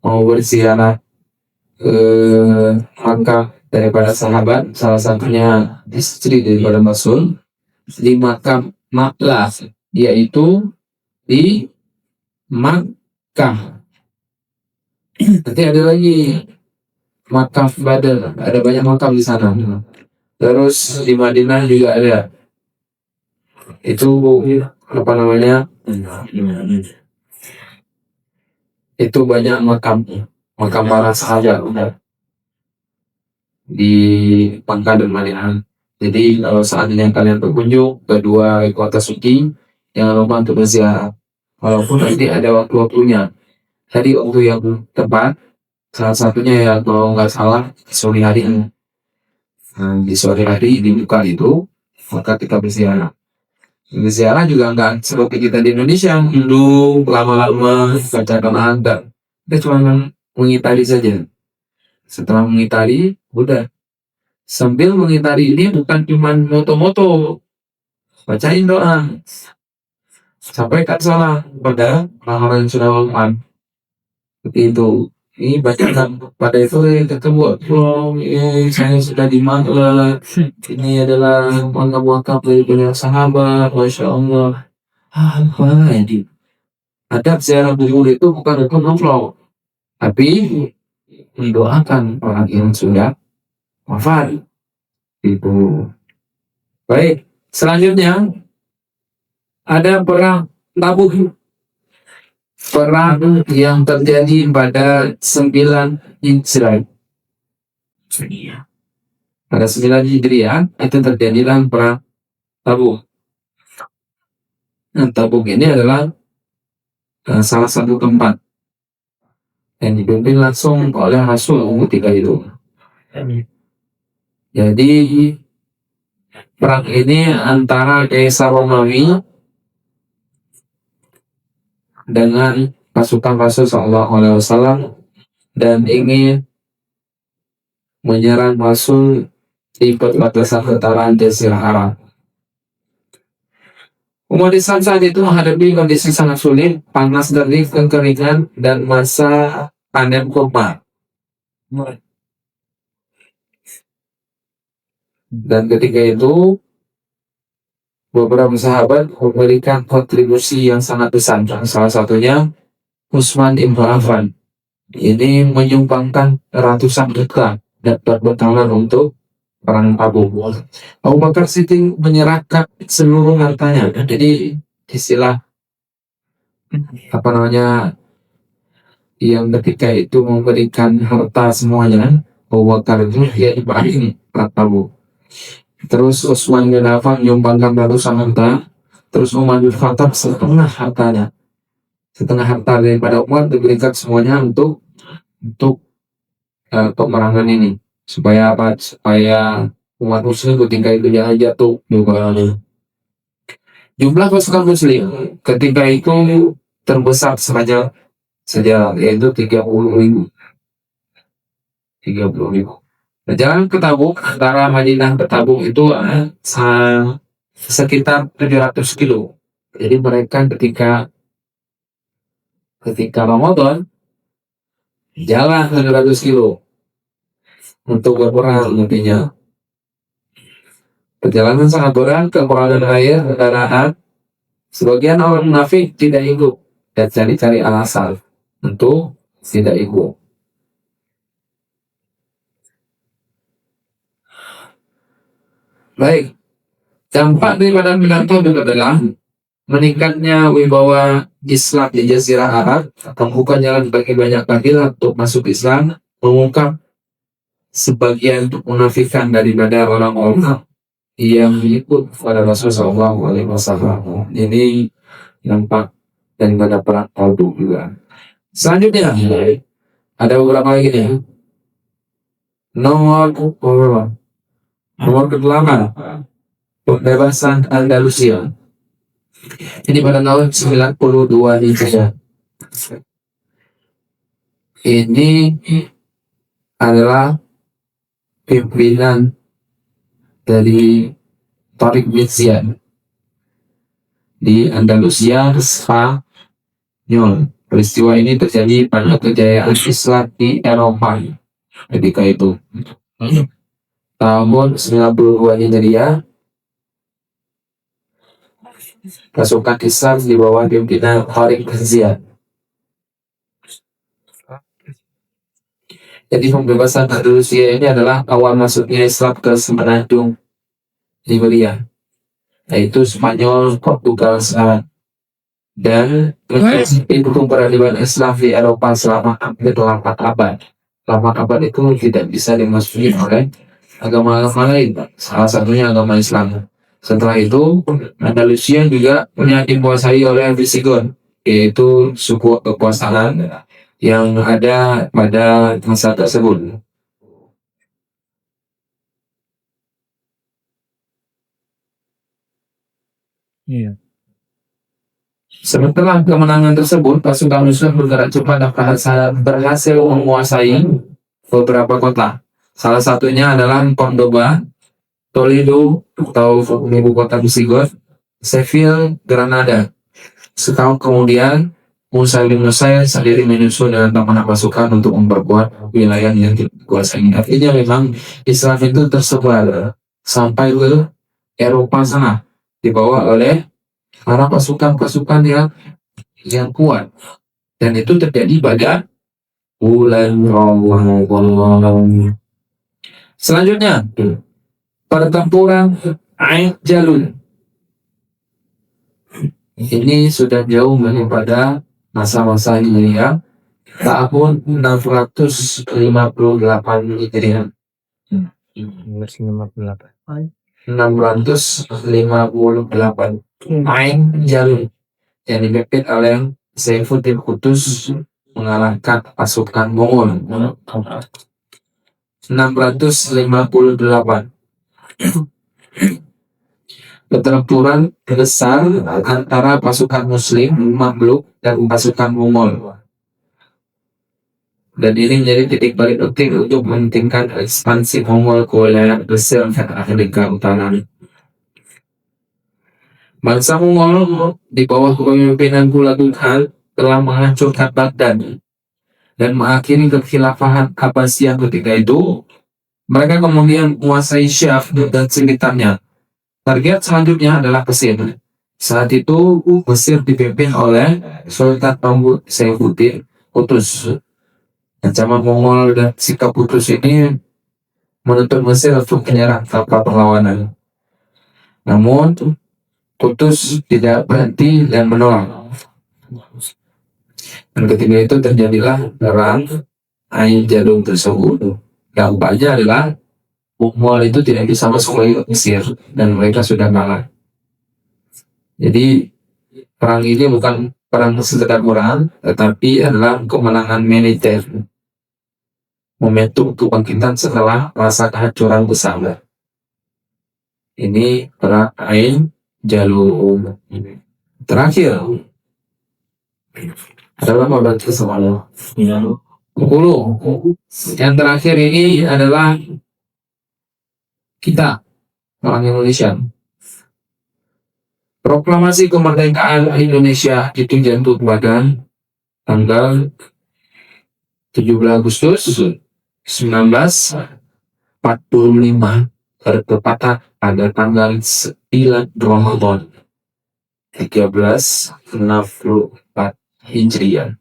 mau berziarah ke Makkah daripada sahabat, salah satunya istri daripada Rasul, di makam Makkah, yaitu di Makkah. Nanti ada lagi makam Badar, ada banyak makam di sana. Terus di Madinah juga ada. Itu apa namanya? Itu banyak makam para sahabat di Makkah dan Madinah. Jadi kalau saatnya kalian berkunjung ke dua kota suci, jangan lupa untuk berziarah. Walaupun nanti ada waktu-waktunya. Jadi waktu yang tepat, salah satunya ya kalau nggak salah sore hari. Di sore hari dibuka itu, maka kita berziarah. Berziarah juga nggak seperti kita di Indonesia yang duduk lama-lama bacakan adab. Kita cuma mengitari saja. Setelah mengitari, udah. Sambil mengitari ini bukan cuma moto-moto, bacain doa, sampaikan salam pada orang-orang yang sudah wafat. Seperti itu. Ini bacakan pada itu ketemu saya sudah di Makkah. Ini adalah makam dari banyak sahabat, masya Allah. Apa ini? Adab ziarah kubur itu bukan untuk ngevlog, tapi mendoakan orang yang sudah wafat. Itu. Baik, selanjutnya ada perang Tabuk. Perang yang terjadi pada 9 Hijriah. Pada 9 Hijriah itu terjadilah perang Tabuk. Nah, Tabuk ini adalah salah satu tempat yang dipimpin langsung oleh Rasul ketika itu. Jadi Perang ini antara Kaisar Romawi dengan pasukan Rasul Shallallahu Alaihi Wasallam dan ingin menyerang Rasul di perbatasan utara Jazirah Arab. Umat Islam saat itu menghadapi kondisi sangat sulit, panas terik, kekeringan, dan masa panen kurma. Dan ketika itu beberapa sahabat memberikan kontribusi yang sangat besar. Salah satunya Utsman ibn Affan. Ini menyumbangkan ratusan juta dan berbekalan untuk perang Tabuk. Abu Bakar Siddiq menyerahkan seluruh hartanya. Jadi istilah yang ketika itu memberikan harta semuanya, Abu Bakar itu ya dibagi perang Tabuk. Terus Utsman bin Affan menyumbangkan ratusan harta. Terus Umar bin Khattab setengah hartanya. Setengah harta daripada Umar diberikan semuanya untuk peperangan ini. Supaya apa? Supaya umat muslim ketika itu jangan jatuh juga. Jumlah pasukan muslim ketika itu terbesar sebanyak sejarah, yaitu 30.000. Perjalanan ke Tabuk antara Madinah ke Tabuk itu sekitar 700 kilo. Jadi mereka ketika Ramadan jalan 700 kilo untuk berperang nantinya. Perjalanan sangat berat, kekurangan air, kendaraan. Sebagian orang munafik tidak ikut dan cari-cari alasan untuk tidak ikut. Baik, dampak daripada perang Tabuk adalah meningkatnya wibawa Islam di Jazirah Arab, membuka jalan bagi banyak kabilah untuk masuk Islam, mengungkap sebagian kemunafikan daripada orang-orang yang ikut pada Rasulullah SAW. Ini dampak daripada perang Tabuk juga. Selanjutnya ada beberapa lagi nih. Nomor ke-8, pembebasan Andalusia. Ini pada tahun 92 Hijriah. Ini adalah pimpinan dari Tariq bin Ziyad di Andalusia, Spanyol. Peristiwa ini terjadi pada kejayaan Islam di Eropa ketika itu. Tahun 92 Hijriah, pasukan Islam di bawah pimpinan Tariq bin Ziyad. Jadi pembebasan Andalusia ini adalah awal masuknya Islam ke semenanjung Iberia, yaitu Spanyol, Portugal sekarang. Dan mendukung peradaban Islam di Eropa selama hampir 8 abad. 8 abad itu tidak bisa dimasuki oleh agama-agama lain, salah satunya agama Islam. Setelah itu, Andalusia juga dikuasai oleh Visigoth, yaitu suku kekuasaan yang ada pada masa tersebut. Setelah kemenangan tersebut, pasukan Muslim bergerak cepat dan berhasil menguasai beberapa kota. Salah satunya adalah Cordoba, Toledo atau ibu kota Visigoth, Seville, Granada. Setahun kemudian, Musa bin Nusair sendiri menyusun dengan tambahan pasukan untuk memperkuat wilayah yang dikuasai. Artinya memang Islam itu tersebar sampai ke Eropa sana, dibawa oleh para pasukan-pasukan yang kuat, dan itu terjadi pada bulan Ramadan. Selanjutnya, pertempuran Ain Jalut. Ini sudah jauh daripada masa-masa Hijriah, tahun 658 Hijriah. 658. Ain Jalut yang dipimpin oleh Saifuddin Qutuz mengalahkan pasukan Mongol. 658. Bentrokan besar antara pasukan Muslim Mamluk dan pasukan Mongol. Dan ini menjadi titik balik penting untuk menghentikan ekspansi Mongol ke wilayah Mesir dan Afrika Utara. Bangsa Mongol di bawah kepemimpinan Hulagu Khan telah menghancurkan Baghdad dan mengakhiri kekhilafahan Abbasiyah ketika itu. Mereka kemudian menguasai Syam dan sekitarnya. Target selanjutnya adalah Mesir. Saat itu Mesir dipimpin oleh Sultan Mahmud Saifuddin Qutuz. Ancaman Mongol dan sikap Qutuz ini menuntut Mesir untuk menyerah tanpa perlawanan. Namun Qutuz tidak berhenti dan menolak. Dan ketika itu terjadilah perang Ain Jarum tersebut. Dampaknya adalah Mongol itu tidak bisa masuk lagi ke Mesir dan mereka sudah kalah. Jadi perang ini bukan perang sekedar perang, tetapi adalah kemenangan militer. Momentum kebangkitan setelah masa kehancuran besar. Ini perang Ain Jarum. Terakhir adalah membantu semuanya. 10. Yang terakhir ini adalah kita, orang Indonesia. Proklamasi kemerdekaan Indonesia itu jatuh pada tanggal 17 Agustus 1945 bertepatan pada tanggal 9 Ramadan 1364 Hijriah.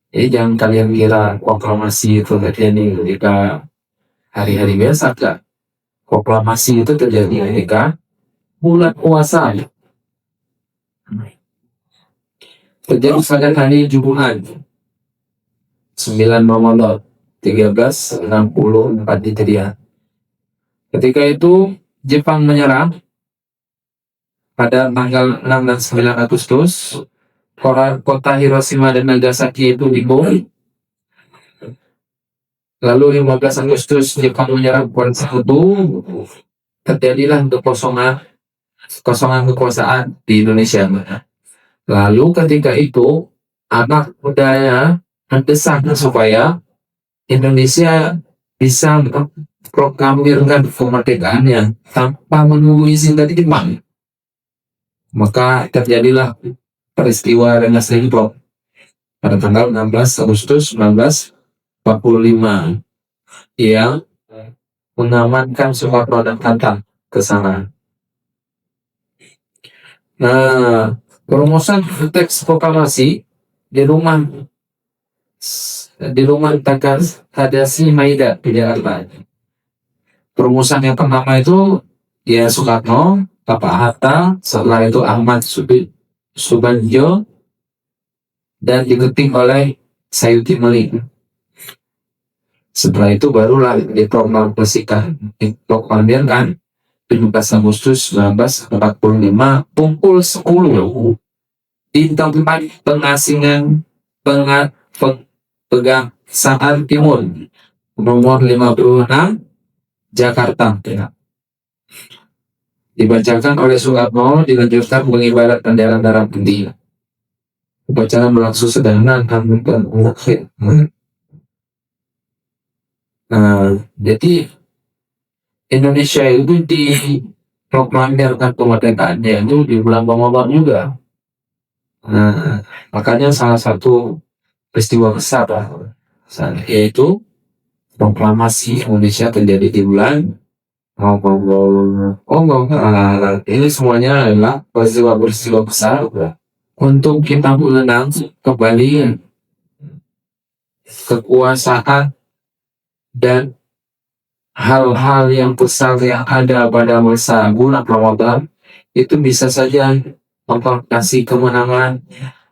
Jadi jangan kalian kira proklamasi itu terjadi ketika hari-hari biasa, kan? Proklamasi itu terjadi ketika bulan puasa. Terjadi pada hari Jumat 9 Ramadan 1364 Hijriah. Ketika itu Jepang menyerang pada tanggal 6 dan 9 Agustus. Kota Hiroshima dan Nagasaki itu dibom. Lalu 15 Agustus Jepang menyerang Kuala Satu. Terjadilah kekosongan kekuasaan di Indonesia. Lalu ketika itu anak mudanya mendesak supaya Indonesia bisa memproklamirkan kemerdekaannya tanpa menunggu izin dari Jepang. Maka terjadilah peristiwa Rengas Dengklok pada tanggal 16 Agustus 1945 yang mengamankan Soekarno dan Hatta ke sana. Nah, perumusan teks proklamasi di rumah Tadasi Maida di Jakarta. Perumusan yang pertama itu ya Soekarno, Bapak Hatta, setelah itu Ahmad Subanjo, dan diketik oleh Sayuti Malik. Setelah itu barulah diproklamirkan 17 Agustus 1945 pukul 10 di tempat pengasingan Pegangsaan Timur nomor 56 Jakarta. Dibacakan oleh Soekarno, dilanjutkan pengibaran bendera merah putih. Upacara berlangsung sederhana namun berakhir. Nah, jadi Indonesia itu diproklamirkan kemerdekaannya itu di bulan Ramadan juga. Nah, makanya salah satu peristiwa besar yaitu proklamasi Indonesia terjadi di bulan ini semuanya adalah peristiwa besar untuk kita mengenang kembali kekuasaan dan hal-hal yang besar yang ada pada masa bulan Ramadan. Itu bisa saja Allah kasih kemenangan,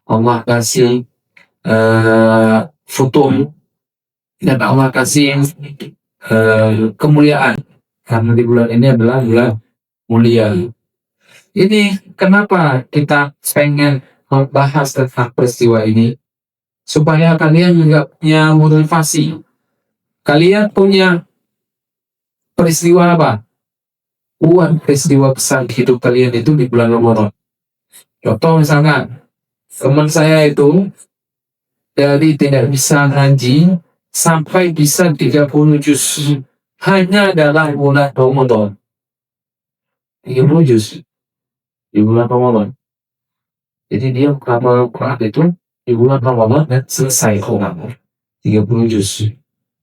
Allah kasih futuh, dan Allah kasih kemuliaan. Karena di bulan ini adalah bulan mulia. Ini kenapa kita pengen membahas tentang peristiwa ini? Supaya kalian juga punya motivasi. Kalian punya peristiwa apa? buat peristiwa besar di hidup kalian itu di bulan Ramadan. Contoh misalkan, teman saya itu dari tidak bisa ngaji sampai bisa 30 juz hanya dalam bulan Ramadan. 30 juz di bulan Ramadan. Jadi dia menghafal Quran itu di bulan Ramadan dan selesai Quran 30 juz.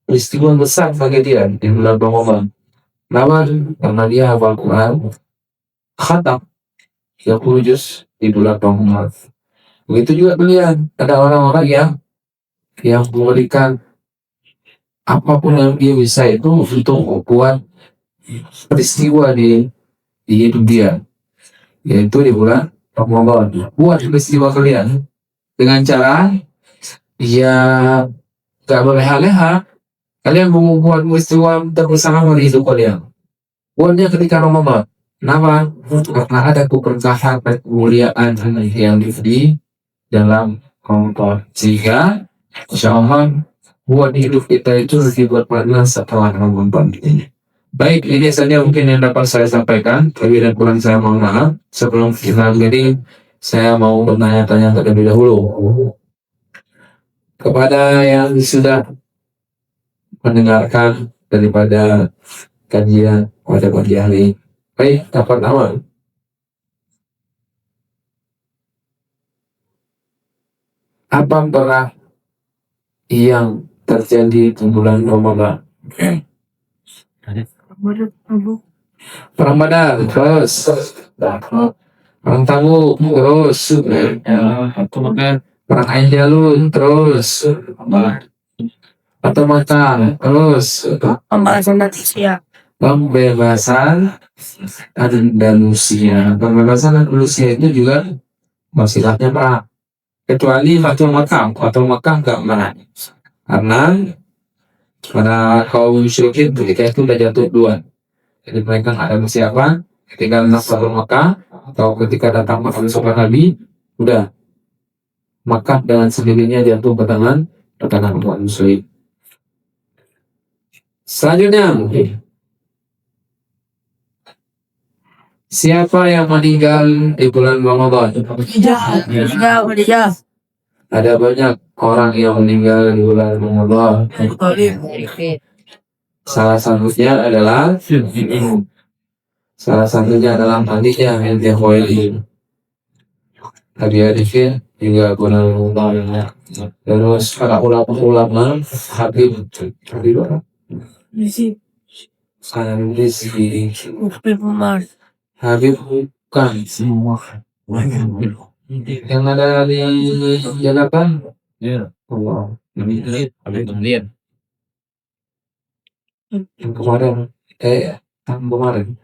Peristiwa besar bagi dia di bulan Ramadan. Kenapa? Karena dia hafal Quran khatam 30 juz di bulan Ramadan. Begitu juga kalian, ada orang-orang yang memberikan apapun yang dia bisa itu untuk buat peristiwa di hidup dia, yaitu di bulan Ramadan. Buat peristiwa kalian dengan cara ya gak berleha-leha. Kalian mau buat peristiwa terbesar di hidup kalian, buatnya ketika Ramadan. Kenapa? Karena ada keberkahan dan kemuliaan yang diberi dalam Ramadan, sehingga insya Allah buat hidup kita itu lebih bermakna setelah Ramadan ini. Baik, ini saja mungkin yang dapat saya sampaikan. Lebih dan kurang saya mohon maaf. Sebelum kita akhiri, saya mau bertanya-tanya terlebih dahulu kepada yang sudah mendengarkan daripada kajian pada pagi hari. Baik, dapat awal. Apa pernah yang terjadi di bulan Ramadan? Ramadan terus perang Tabuk terus perang Ain Jalun terus atau Makkah terus Pembahasan manusia. pembebasan Andalusia. Pembebasan Andalusia itu juga masalahnya perang, kecuali Fatul Makkah. Fatul Makkah enggak menang karena pada kaum musyrikin ketika itu udah jatuh duluan. Jadi mereka nggak ada persiapan ketika datang Fatul Makkah atau ketika datang pasukan Nabi, udah Makkah dengan sendirinya jatuh ke tangan umat muslim. Selanjutnya, siapa yang meninggal di bulan Ramadan? Ada banyak orang yang meninggal di bulan Ramadan. Salah satunya adalah Khadijah binti Khuwailid. Nabi Arifin juga bulan Ramadan. Terus para ulama Habib Habib bukan yang ada di Jalapan. Allah. Yang kemarin tahun kemarin.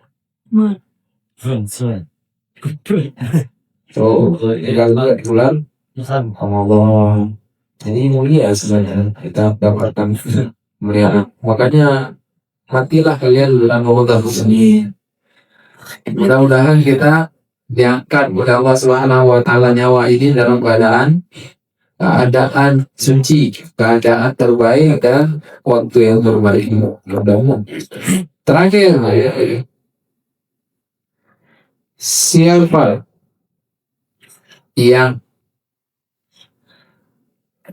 So, tinggal 2 bulan Ramadan. Ini mulia sebenarnya kita dapatkan kemuliaan. Makanya matilah kalian bulan Ramadan ini. Mudah-mudahan kita diangkat oleh Allah Subhanahu wa taala nyawa ini dalam keadaan suci, keadaan terbaik dan waktu yang terbaik. Mudah-mudahan. Terakhir, siapa yang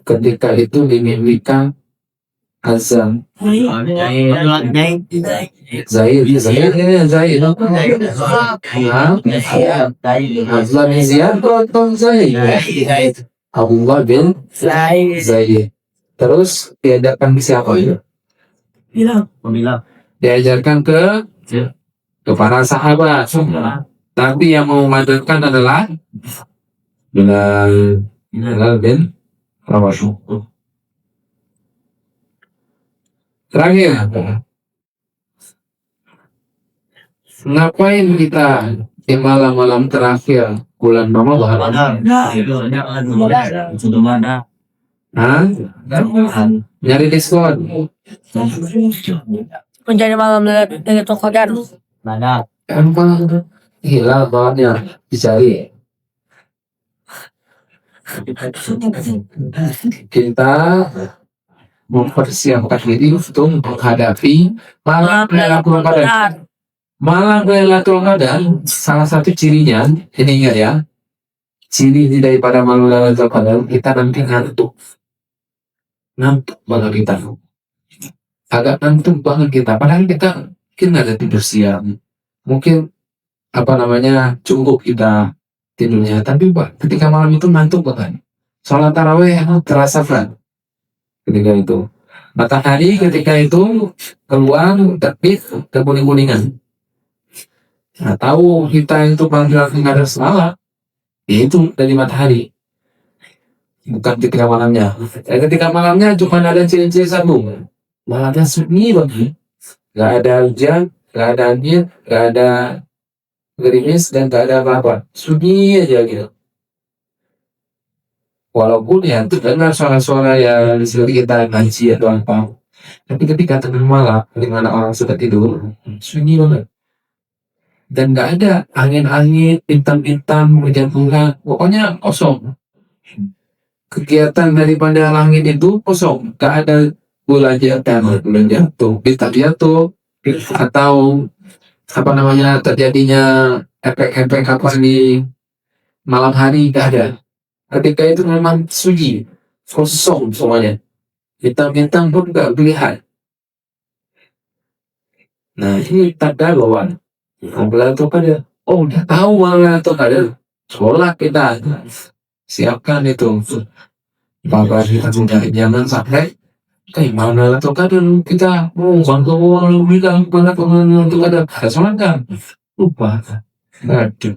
ketika itu dimimpikan azan Zaid Abdullah bin Ziyad atau Zaid Abdullah bin Zaid. Terus diajarkan ke siapa itu? Diajarkan ke para sahabat. Tapi yang memandangkan adalah Bilal bin Rabah. Terakhir, ngapain kita di malam-malam terakhir bulan Ramadan? Nyari diskon. Menjadi malam dari toko dan Emang hilal banget dicari. Kita mempersiapkan diri untuk menghadapi malam Lailatul Qadar. Malam Lailatul Qadar salah satu cirinya, ini ingat ya, ciri daripada malam Lailatul Qadar kita nanti ngantuk banget kita, agak ngantuk banget kita. Padahal kita mungkin ada tidur siang, mungkin apa namanya cukup kita tidurnya, tapi ketika malam itu ngantuk banget. Sholat taraweh terasa kan ketika itu. Matahari ketika itu keluar terbit ke kuning-kuningan. Nah, tahu kita itu panggilan ada semalam, itu dari matahari, bukan ketika malamnya. Ketika malamnya cuma ada ciri-ciri satu, malamnya sunyi banget, nggak ada hujan, nggak ada angin, nggak ada gerimis, dan nggak ada apa-apa, sunyi aja gitu. Walaupun ya terdengar suara-suara yang seperti kita ngaji atau apa, tapi ketika tengah malam di mana orang sudah tidur, sunyi banget. Dan nggak ada angin-angin, bintang-bintang, hujan-hujan, pokoknya kosong. Kegiatan daripada langit itu kosong, nggak ada bulan jatuh, bintang jatuh, atau apa namanya terjadinya efek-efek apa di malam hari, nggak ada. Ketika itu memang sunyi, kosong semuanya, bintang-bintang pun nggak terlihat. Nah, ini tanda bahwa Lailatul Qadar. Oh, udah tahu malam Lailatul Qadar. Sholat kita siapkan itu. Bapak kita jangan sampai kayak malam Lailatul Qadar kita bantu orang bilang pada malam Lailatul Qadar. Sholat kan? Lupa. Aduh.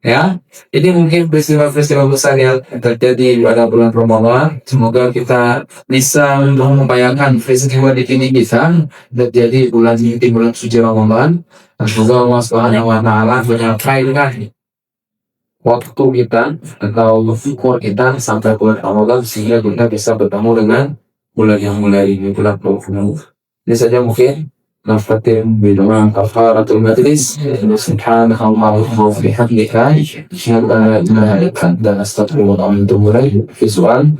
Ya, ini mungkin peristiwa-peristiwa besar yang terjadi pada bulan Ramadan. Semoga kita bisa membayangkan peristiwa di sini kita terjadi di bulan suci Ramadan. Dan semoga Allah Subhanahu wa Ta'ala menyampaikan waktu kita atau umur kita sampai bulan Ramadan sehingga kita bisa bertemu dengan bulan yang mulia ini, bulan Ramadan. Ini saja mungkin. نختتم بدعاء كفارة المجلس سبحانك اللهم وبحمدك أشهد أن لا إله إلا أنت أستغفرك وأتوب إليك. في سؤال